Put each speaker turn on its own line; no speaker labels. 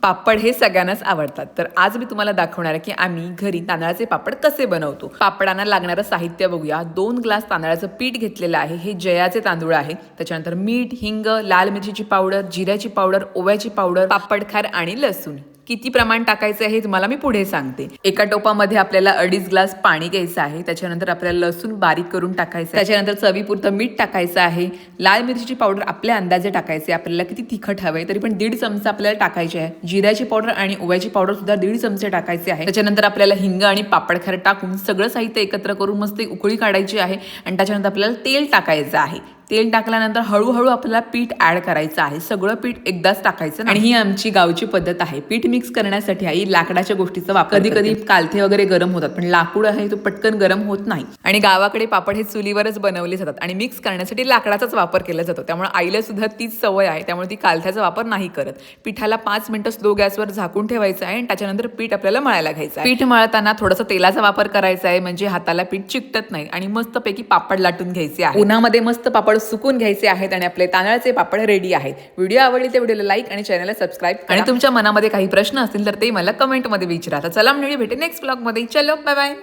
पापड हे सगळ्यांनाच आवडतात, तर आज मी तुम्हाला दाखवणार आहे की आम्ही घरी तांदळाचे पापड कसे बनवतो. पापडांना लागणारं साहित्य बघूया. 2 ग्लास तांदळाचं पीठ घेतलेलं आहे. हे जयाचे तांदूळ आहे. त्याच्यानंतर मीठ, हिंग, लाल मिरचीची पावडर, जिऱ्याची पावडर, ओव्याची पावडर, पापड खार आणि लसूण. किती प्रमाण टाकायचं आहे हे तुम्हाला मी पुढे सांगते. एका टोपामध्ये आपल्याला 2.5 ग्लास पाणी घ्यायचं आहे. त्याच्यानंतर आपल्याला लसूण बारीक करून टाकायचं. त्याच्यानंतर चवीपुरतं मीठ टाकायचं आहे. लाल मिरचीची पावडर आपल्या अंदाजे टाकायची. आपल्याला किती तिखट हवंय तरी पण 1.5 चमचा आपल्याला टाकायचे आहे. जिऱ्याची पावडर आणि ओव्याची पावडर सुद्धा 1.5 चमचे टाकायचे आहे. त्याच्यानंतर आपल्याला हिंग आणि पापड खार टाकून सगळं साहित्य एकत्र करून मस्त उकळी काढायची आहे आणि त्याच्यानंतर आपल्याला तेल टाकायचं आहे. तेल टाकल्यानंतर हळूहळू आपल्याला पीठ ऍड करायचं आहे. सगळं पीठ एकदाच टाकायचं आणि ही आमची गावची पद्धत आहे. पीठ मिक्स करण्यासाठी आई लाकडाच्या गोष्टीचा वापर. कधी कधी कालथे वगैरे गरम होतात, पण लाकूड आहे तो पटकन गरम होत नाही. आणि गावाकडे पापड हे चुलीवरच बनवले जातात आणि मिक्स करण्यासाठी लाकडाचाच वापर केला जातो. त्यामुळे आईला सुद्धा तीच सवय आहे. त्यामुळे ती कालथ्याचा वापर नाही करत. पिठाला 5 मिनिटं स्लो गॅसवर झाकून ठेवायचं आहे आणि त्याच्यानंतर पीठ आपल्याला मळायला घ्यायचं आहे. पीठ मळताना थोडंसं तेलाचा वापर करायचा आहे, म्हणजे हाताला पीठ चिकटत नाही आणि मस्तपैकी पापड लाटून घ्यायचे आहे. उन्हामध्ये मस्त पापड सुकून घ्यायचे आहेत आणि आपले तांदळाचे पापड रेडी आहेत. व्हिडिओ आवडली तर व्हिडिओला लाईक आणि चॅनलला सबस्क्राईब करा. आणि तुमच्या मनामध्ये काही प्रश्न असतील तर ते मला कमेंटमध्ये विचारा. तर चला मंडळी, भेटे नेक्स्ट ब्लॉगमध्ये. चलो बाय बाय.